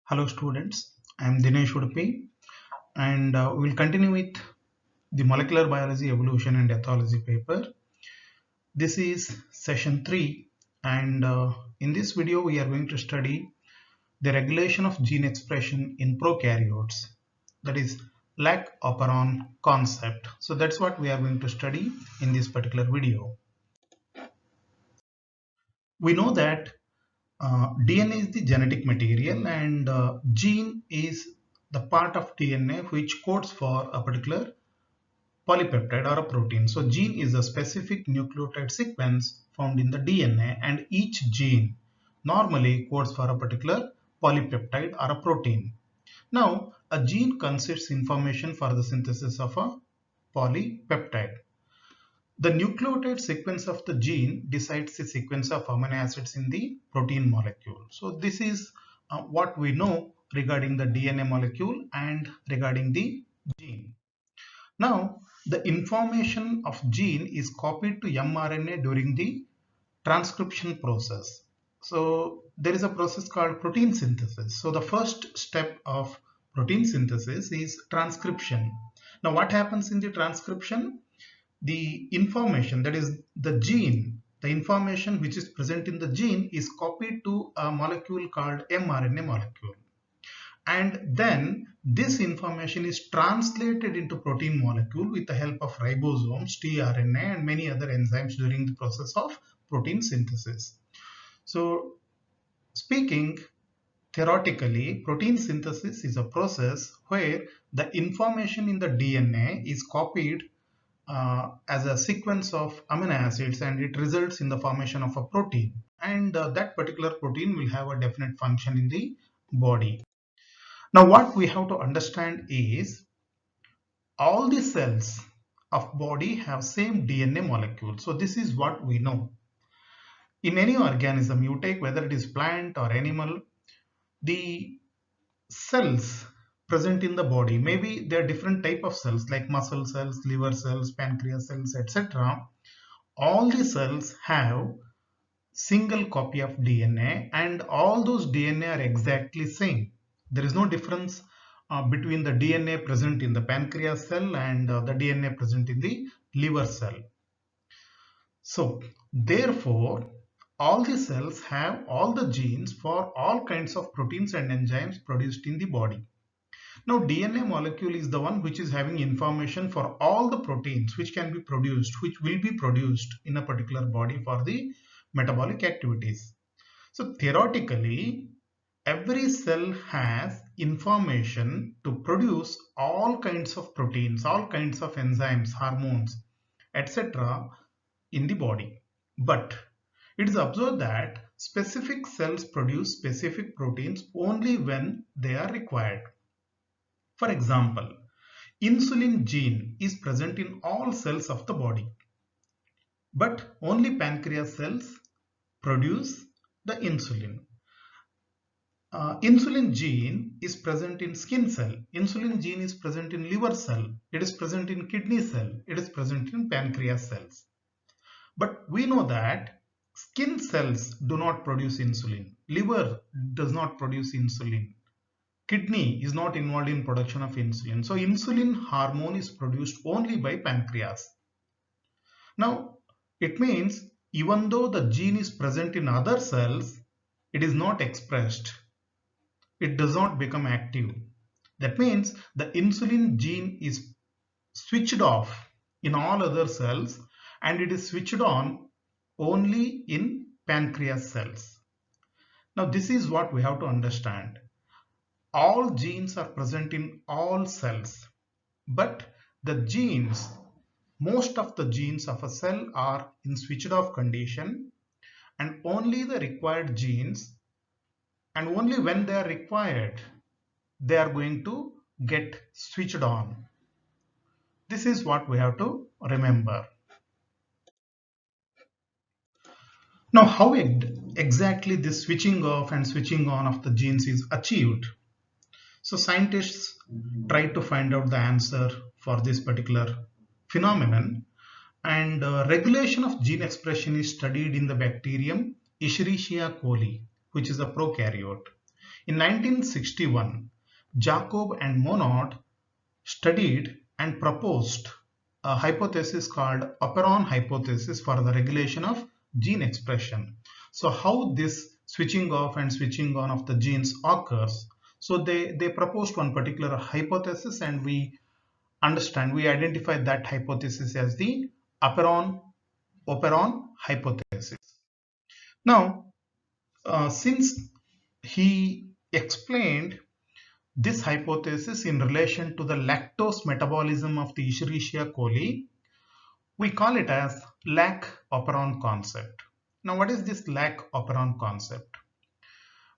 Hello students, I am Dinesh Udupi and we will continue with the molecular biology, evolution and ethology paper. This is session 3 and in this video we are going to study the regulation of gene expression in prokaryotes, that is Lac Operon concept. So that's what we are going to study in this particular video. We know that DNA is the genetic material and gene is the part of DNA which codes for a particular polypeptide or a protein. So gene is a specific nucleotide sequence found in the DNA, and each gene normally codes for a particular polypeptide or a protein. Now a gene consists information for the synthesis of a polypeptide. The nucleotide sequence of the gene decides the sequence of amino acids in the protein molecule. So this is what we know regarding the DNA molecule and regarding the gene. Now, the information of gene is copied to mRNA during the transcription process. So there is a process called protein synthesis. So the first step of protein synthesis is transcription. Now what happens in the transcription? The information, that is the gene, the information which is present in the gene is copied to a molecule called mRNA molecule. And then this information is translated into protein molecule with the help of ribosomes, tRNA and many other enzymes during the process of protein synthesis. So speaking theoretically, protein synthesis is a process where the information in the DNA is copied as a sequence of amino acids and it results in the formation of a protein, and that particular protein will have a definite function in the body. Now what we have to understand is all the cells of body have same DNA molecule. So this is what we know. In any organism you take, whether it is plant or animal, the cells present in the body, maybe there are different type of cells like muscle cells, liver cells, pancreas cells, etc. All the cells have single copy of DNA and all those DNA are exactly same. There is no difference between the DNA present in the pancreas cell and the DNA present in the liver cell. So therefore all the cells have all the genes for all kinds of proteins and enzymes produced in the body. Now DNA molecule is the one which is having information for all the proteins which can be produced, which will be produced in a particular body for the metabolic activities. So theoretically, every cell has information to produce all kinds of proteins, all kinds of enzymes, hormones, etc. in the body. But it is observed that specific cells produce specific proteins only when they are required. For example, insulin gene is present in all cells of the body, but only pancreas cells produce the insulin. Insulin gene is present in skin cell. Insulin gene is present in liver cell. It is present in kidney cell. It is present in pancreas cells. But we know that skin cells do not produce insulin. Liver does not produce insulin. Kidney is not involved in production of insulin. So insulin hormone is produced only by pancreas. Now it means even though the gene is present in other cells, it is not expressed. It does not become active. That means the insulin gene is switched off in all other cells and it is switched on only in pancreas cells. Now this is what we have to understand. All genes are present in all cells, but the genes, most of the genes of a cell are in switched off condition, and only the required genes, and only when they are required, they are going to get switched on. This is what we have to remember. Now how exactly this switching off and switching on of the genes is achieved? So scientists try to find out the answer for this particular phenomenon, and regulation of gene expression is studied in the bacterium Escherichia coli, which is a prokaryote. In 1961, Jacob and Monod studied and proposed a hypothesis called Operon hypothesis for the regulation of gene expression. So how this switching off and switching on of the genes occurs. So they proposed one particular hypothesis, and we identify that hypothesis as the Operon hypothesis. Now, since he explained this hypothesis in relation to the lactose metabolism of the Escherichia coli, we call it as Lac Operon concept. Now, what is this Lac Operon concept?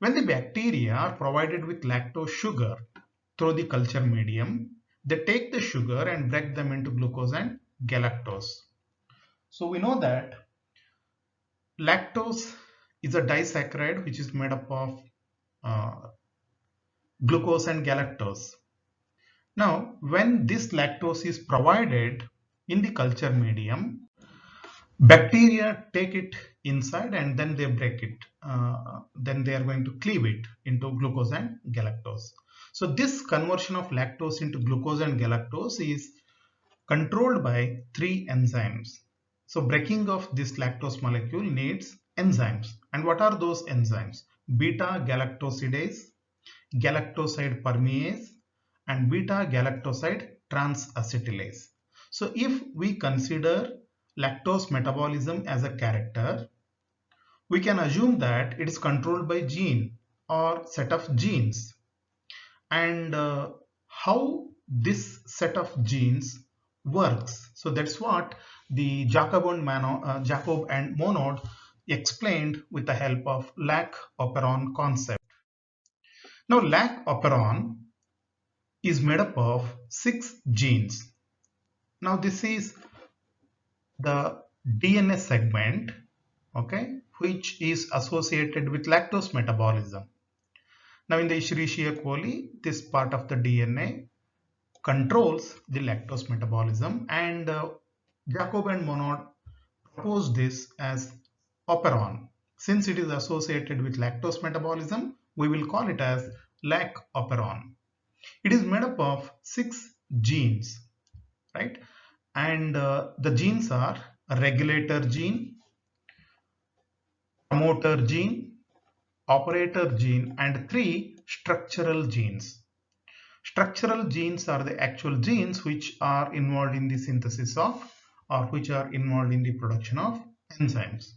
When the bacteria are provided with lactose sugar through the culture medium, they take the sugar and break them into glucose and galactose. So we know that lactose is a disaccharide which is made up of uh, glucose and galactose. Now, when this lactose is provided in the culture medium, bacteria take it inside and then they break it. Then they are going to cleave it into glucose and galactose. So this conversion of lactose into glucose and galactose is controlled by three enzymes. So breaking of this lactose molecule needs enzymes. And what are those enzymes? Beta galactosidase, galactoside permease, and beta galactoside transacetylase. So if we consider lactose metabolism as a character, we can assume that it is controlled by gene or set of genes. And how this set of genes works. So that's what the Jacob and Monod explained with the help of Lac Operon concept. Now, Lac Operon is made up of 6 genes. Now, this is the DNA segment, okay, which is associated with lactose metabolism. Now, in the Escherichia coli, this part of the DNA controls the lactose metabolism, and Jacob and Monod proposed this as operon. Since it is associated with lactose metabolism, we will call it as Lac Operon. It is made up of 6 genes, right? And the genes are a regulator gene, promoter gene, operator gene, and 3 structural genes. Structural genes are the actual genes which are involved in the synthesis of, or which are involved in the production of enzymes.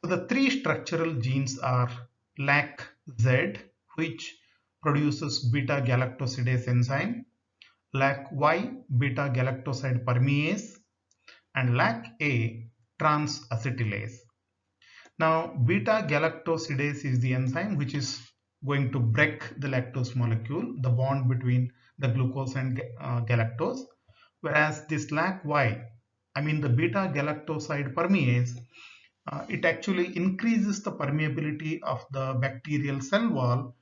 So the 3 structural genes are LAC-Z, which produces beta galactosidase enzyme, LAC-Y, beta galactoside permease, and LAC-A, transacetylase. Now, beta galactosidase is the enzyme which is going to break the lactose molecule, the bond between the glucose and galactose, whereas this LAC-Y, I mean the beta galactoside permease, it actually increases the permeability of the bacterial cell wall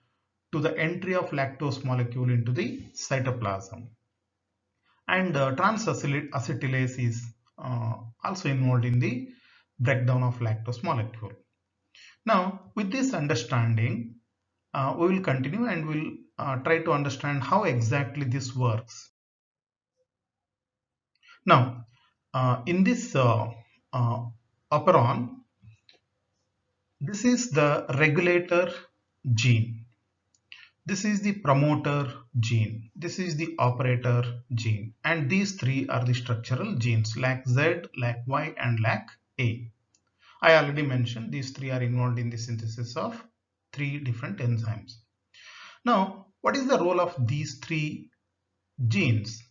to the entry of lactose molecule into the cytoplasm. And transacetylase is also involved in the breakdown of lactose molecule. Now, with this understanding, we will continue and we'll try to understand how exactly this works. Now, in this operon, this is the regulator gene. This is the promoter gene. This is the operator gene. And these 3 are the structural genes, LAC-Z, LAC-Y, and LAC-A. I already mentioned these 3 are involved in the synthesis of 3 different enzymes. Now, what is the role of these 3 genes?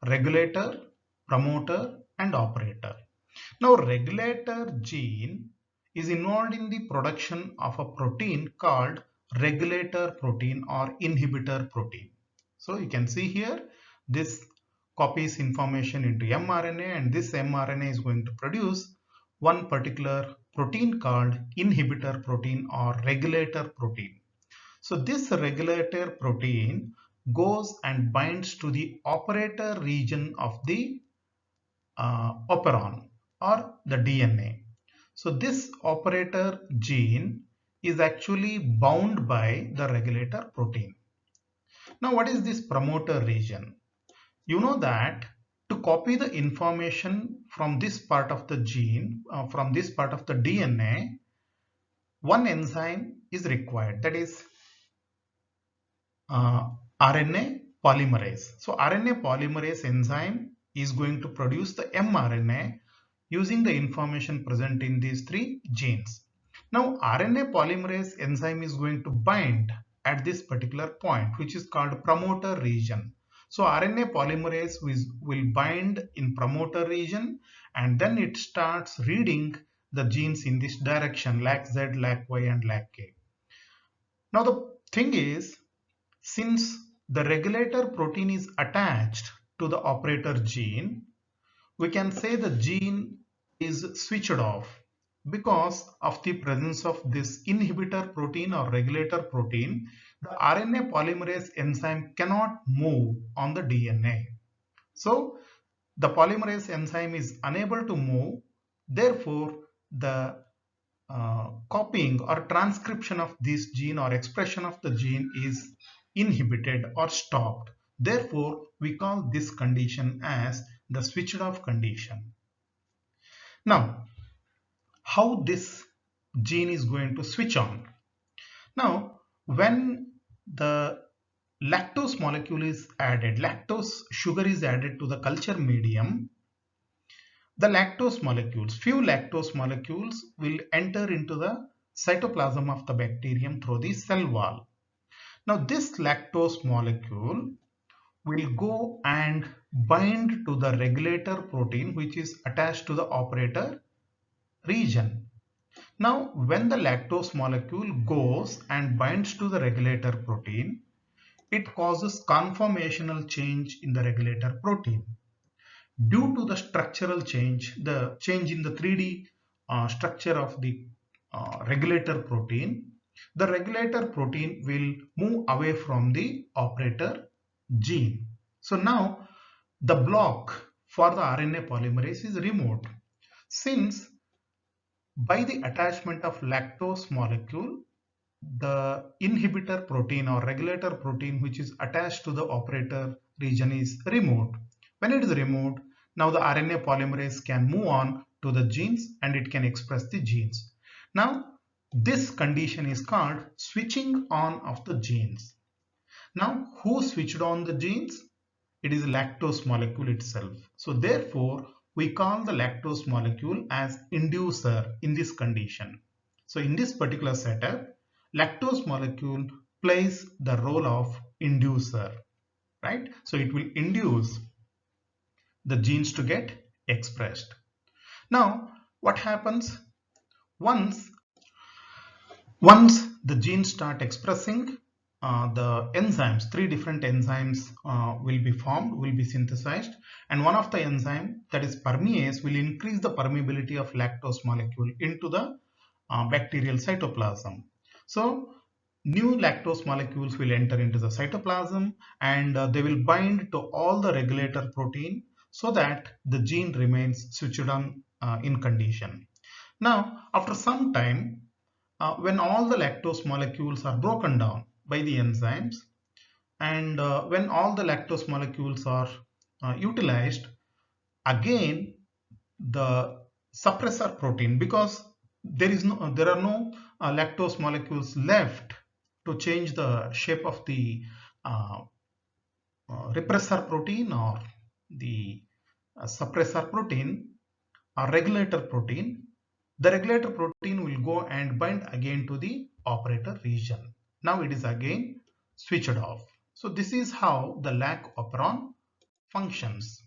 Regulator, promoter, and operator. Now, regulator gene is involved in the production of a protein called regulator protein or inhibitor protein. So you can see here, this copies information into mRNA, and this mRNA is going to produce one particular protein called inhibitor protein or regulator protein. So this regulator protein goes and binds to the operator region of the operon or the DNA. So this operator gene is actually bound by the regulator protein. Now, what is this promoter region? You know that to copy the information from this part of the gene, from this part of the DNA, one enzyme is required, that is RNA polymerase. So RNA polymerase enzyme is going to produce the mRNA using the information present in these three genes. Now RNA polymerase enzyme is going to bind at this particular point, which is called promoter region. So RNA polymerase will bind in promoter region, and then it starts reading the genes in this direction, LAC Z, LAC Y and LAC K. Now the thing is, since the regulator protein is attached to the operator gene, we can say the gene is switched off because of the presence of this inhibitor protein or regulator protein. The RNA polymerase enzyme cannot move on the DNA. So the polymerase enzyme is unable to move. Therefore, the copying or transcription of this gene or expression of the gene is inhibited or stopped. Therefore, we call this condition as the switched off condition. Now, how this gene is going to switch on? Now, when the lactose molecule is added, lactose sugar is added to the culture medium, the lactose molecules, few lactose molecules will enter into the cytoplasm of the bacterium through the cell wall. Now this lactose molecule will go and bind to the regulator protein which is attached to the operator region. Now when the lactose molecule goes and binds to the regulator protein, it causes conformational change in the regulator protein. Due to the structural change, the change in the 3D structure of the regulator protein, the regulator protein will move away from the operator gene. So now the block for the RNA polymerase is removed. Since by the attachment of lactose molecule, the inhibitor protein or regulator protein which is attached to the operator region is removed. When it is removed, now the RNA polymerase can move on to the genes and it can express the genes. Now this condition is called switching on of the genes. Now who switched on the genes? It is lactose molecule itself. So therefore we call the lactose molecule as inducer in this condition. So in this particular setup, lactose molecule plays the role of inducer, right? So it will induce the genes to get expressed. Now what happens once the genes start expressing, the enzymes, three different enzymes will be formed, will be synthesized, and one of the enzyme, that is permease, will increase the permeability of lactose molecule into the bacterial cytoplasm. So new lactose molecules will enter into the cytoplasm and they will bind to all the regulator protein so that the gene remains switched on in condition. Now after some time, when all the lactose molecules are broken down by the enzymes and when all the lactose molecules are utilized, again the suppressor protein, because there are no lactose molecules left to change the shape of the repressor protein or the suppressor protein or regulator protein, the regulator protein will go and bind again to the operator region. Now it is again switched off. So this is how the Lac Operon functions,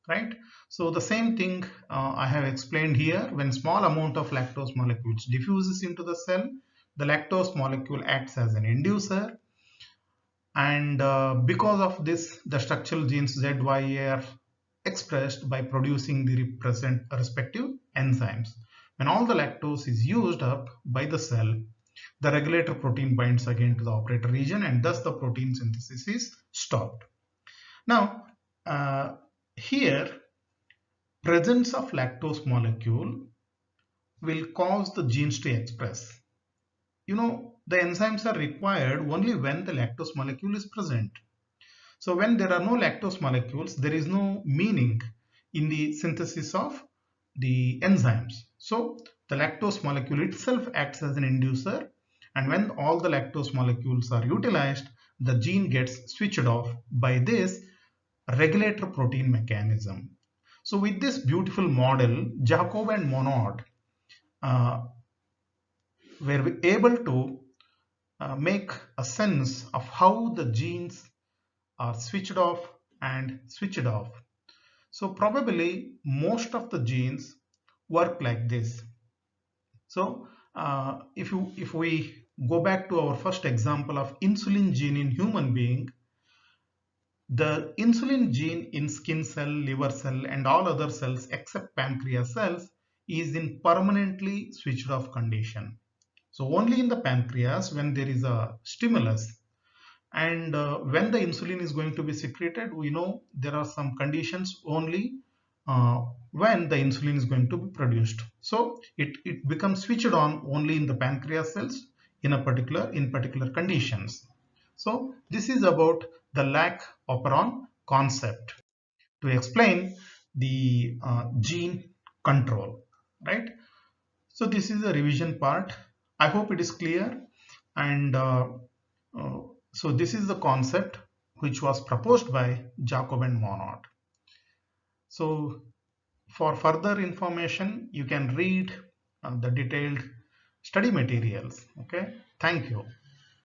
right? So the same thing I have explained here. When small amount of lactose molecules diffuses into the cell, the lactose molecule acts as an inducer, and because of this, the structural genes Z, Y, A are expressed by producing the respective enzymes. When all the lactose is used up by the cell, the regulator protein binds again to the operator region and thus the protein synthesis is stopped. Now here presence of lactose molecule will cause the genes to express. the enzymes are required only when the lactose molecule is present. So when there are no lactose molecules, there is no meaning in the synthesis of the enzymes. So the lactose molecule itself acts as an inducer, and when all the lactose molecules are utilized, the gene gets switched off by this regulator protein mechanism. So with this beautiful model, Jacob and Monod uh, were able to make a sense of how the genes are switched off and switched off. So probably most of the genes work like this. So if we go back to our first example of insulin gene in human being, the insulin gene in skin cell, liver cell, and all other cells except pancreas cells is in permanently switched off condition. So only in the pancreas, when there is a stimulus, and when the insulin is going to be secreted, we know there are some conditions only uh, when the insulin is going to be produced. So it becomes switched on only in the pancreas cells in particular conditions. So this is about the Lac Operon concept to explain the gene control, right? So this is the revision part. I hope it is clear. And uh, so this is the concept which was proposed by Jacob and Monod. So for further information, you can read the detailed study materials. Okay, thank you.